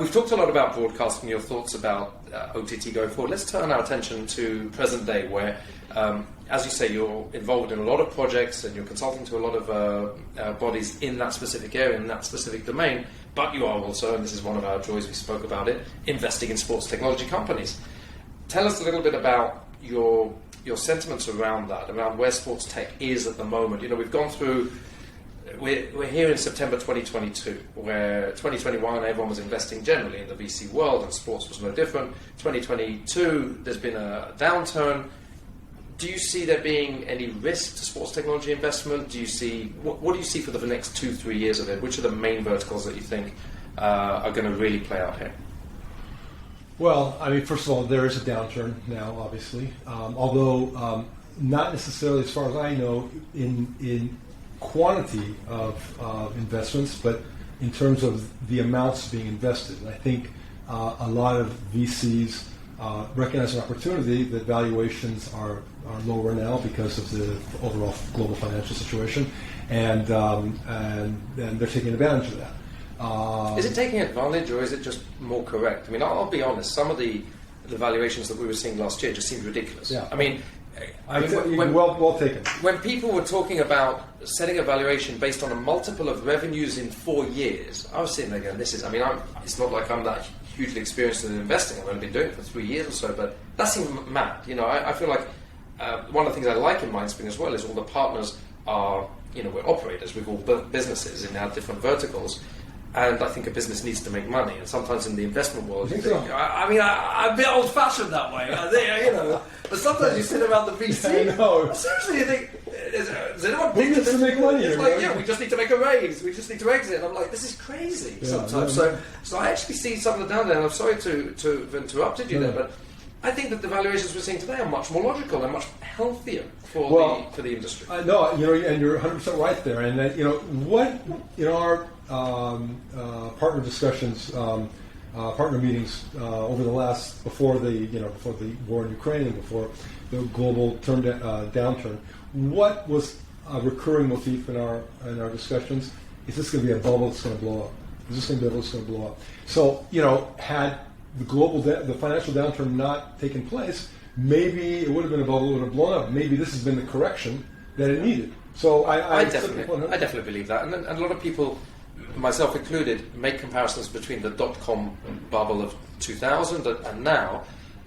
We've talked a lot about broadcasting, your thoughts about OTT going forward. Let's turn our attention to present day where, as you say, you're involved in a lot of projects and you're consulting to a lot of bodies in that specific area, in that specific domain, but you are also, and this is one of our joys, we spoke about it, investing in sports technology companies. Tell us a little bit about your sentiments around that, around where sports tech is at the moment. You know, we've gone through... We're here in September 2022, where 2021 everyone was investing generally in the VC world and sports was no different. 2022, there's been a downturn. Do you see there being any risk to sports technology investment? Do you see what do you see for the next 2-3 years of it? Which are the main verticals that you think are going to really play out here? Well, I mean, first of all, there is a downturn now, obviously, although not necessarily, as far as I know, in quantity of investments, but in terms of the amounts being invested. And I think a lot of VCs recognize an opportunity that valuations are lower now because of the overall global financial situation, and they're taking advantage of that. Is it taking advantage, or is it just more correct? I mean, I'll be honest, some of the valuations that we were seeing last year just seemed ridiculous. Yeah. I mean, well taken. When people were talking about setting a valuation based on a multiple of revenues in 4 years, I was sitting there going, it's not like I'm that hugely experienced in investing. I've only been doing it for 3 years or so, but that seemed mad. You know, I feel like one of the things I like in Mindspring as well is all the partners are, you know, we're operators. We've all built businesses in our different verticals. And I think a business needs to make money, and sometimes in the investment world, you think, I'm a bit old-fashioned that way, you know. But sometimes you sit around the VC. I know. Seriously, you think, does anyone think needs to make money? It's like, we just need to make a raise. We just need to exit. And I'm like, this is crazy sometimes. So I actually see some of the down there, and I'm sorry to have interrupted you there, but I think that the valuations we're seeing today are much more logical and much healthier for the industry. No, you know, and you're 100% right there. And you know what in our partner discussions, partner meetings over the last before the war in Ukraine and before the global downturn, what was a recurring motif in our discussions? Is this going to be a bubble that's going to blow up? Is this going to be a bubble that's going to blow up? So, you know, had the financial downturn not taken place, maybe it would have been a bubble, it would have blown up. Maybe this has been the correction that it needed. So I definitely believe that, and a lot of people, myself included, make comparisons between the dot-com bubble of 2000 and now.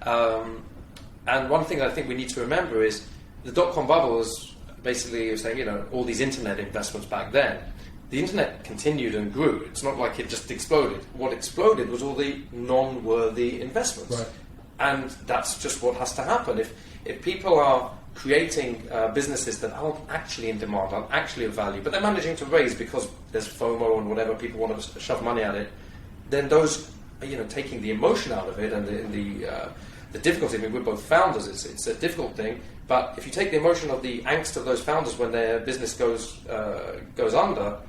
And one thing I think we need to remember is the dot-com bubble was basically saying, you know, all these internet investments back then. The internet continued and grew. It's not like it just exploded. What exploded was all the non-worthy investments. Right. And that's just what has to happen. If people are creating businesses that aren't actually in demand, aren't actually of value, but they're managing to raise because there's FOMO and whatever, people want to shove money at it, then those, you know, taking the emotion out of it and the difficulty. I mean, we're both founders. It's a difficult thing. But if you take the emotion of the angst of those founders when their business goes under,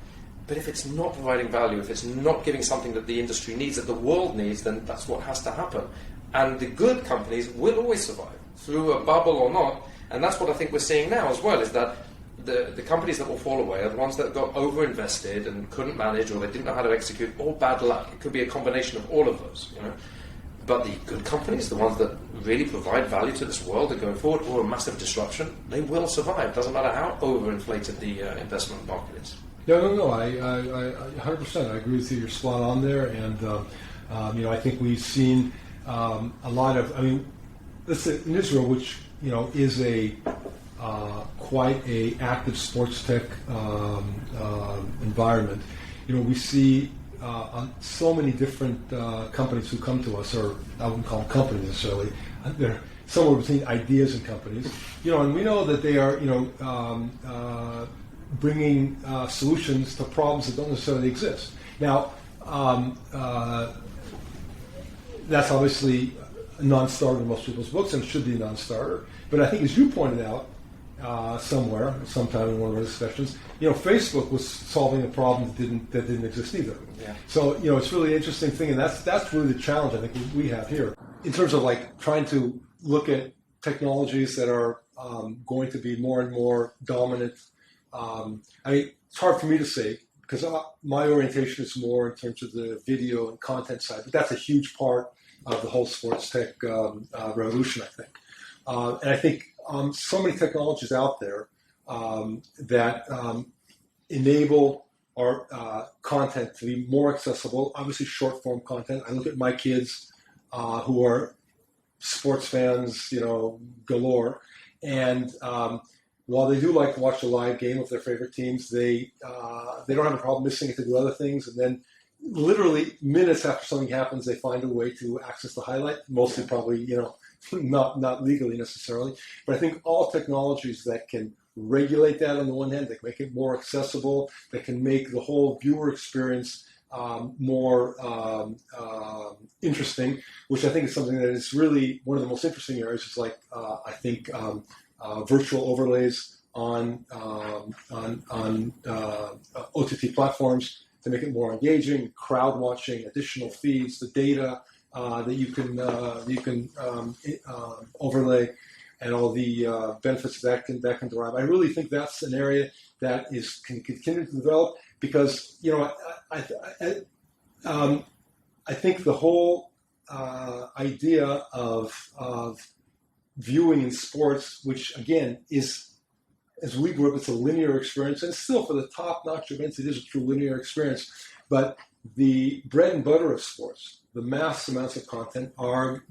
but if it's not providing value, if it's not giving something that the industry needs, that the world needs, then that's what has to happen. And the good companies will always survive, through a bubble or not. And that's what I think we're seeing now as well, is that the companies that will fall away are the ones that got over-invested and couldn't manage, or they didn't know how to execute, or bad luck. It could be a combination of all of those, you know. But the good companies, the ones that really provide value to this world and going forward, or a massive disruption, they will survive. Doesn't matter how overinflated the investment market is. No. I 100%. I agree with you. You're spot on there. And you know, I think we've seen a lot of. I mean, let's say in Israel, which you know is a quite a active sports tech environment. You know, we see so many different companies who come to us, or I wouldn't call them companies necessarily. They're somewhere between ideas and companies. You know, and we know that they are, you know, bringing solutions to problems that don't necessarily exist. Now, that's obviously a non-starter in most people's books, and it should be a non-starter. But I think, as you pointed out, sometime in one of our discussions, you know, Facebook was solving a problem that didn't exist either. Yeah. So, you know, it's really an interesting thing, and that's really the challenge I think we have here in terms of like trying to look at technologies that are going to be more and more dominant. I mean, it's hard for me to say because my orientation is more in terms of the video and content side, but that's a huge part of the whole sports tech revolution, I think. And I think so many technologies out there that enable our content to be more accessible. Obviously, short form content. I look at my kids who are sports fans, galore, and while they do like to watch a live game of their favorite teams, they don't have a problem missing it to do other things. And then, literally minutes after something happens, they find a way to access the highlight. Mostly, probably, not legally necessarily. But I think all technologies that can regulate that on the one hand, that can make it more accessible, that can make the whole viewer experience more interesting, which I think is something that is really one of the most interesting areas. Is like I think virtual overlays on OTT platforms to make it more engaging, crowd watching, additional feeds, the data that you can overlay, and all the benefits that can derive. I really think that's an area that can continue to develop because I think the whole idea of viewing in sports, which again is, as we grew up, it's a linear experience, and still for the top-notch events, it is a true linear experience. But the bread and butter of sports, the mass amounts of content, are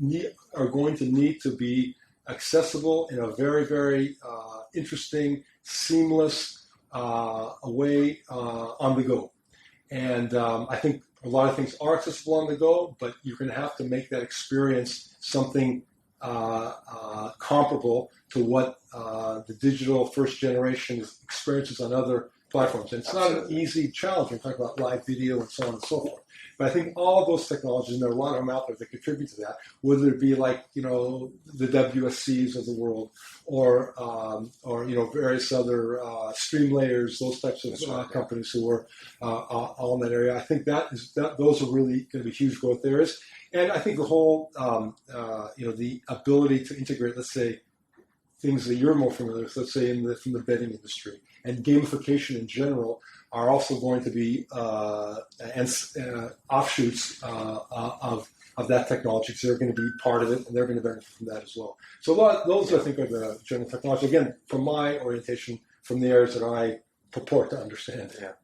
going to need to be accessible in a very, very interesting, seamless way on the go. And I think a lot of things are accessible on the go, but you're going to have to make that experience something comparable to what the digital first generation experiences on other platforms. And it's Absolutely. Not an easy challenge. We're talking about live video and so on and so forth. But I think all of those technologies, and there are a lot of them out there that contribute to that, whether it be like, the WSCs of the world or various other stream layers, those types of companies who are all in that area. I think those are really going to be huge growth areas. And I think the whole, the ability to integrate, let's say, things that you're more familiar with, let's say from the betting industry, and gamification in general are also going to be offshoots of that technology, because they're going to be part of it and they're going to benefit from that as well. So those, I think, are the general technology. Again, from my orientation, from the areas that I purport to understand. Yeah.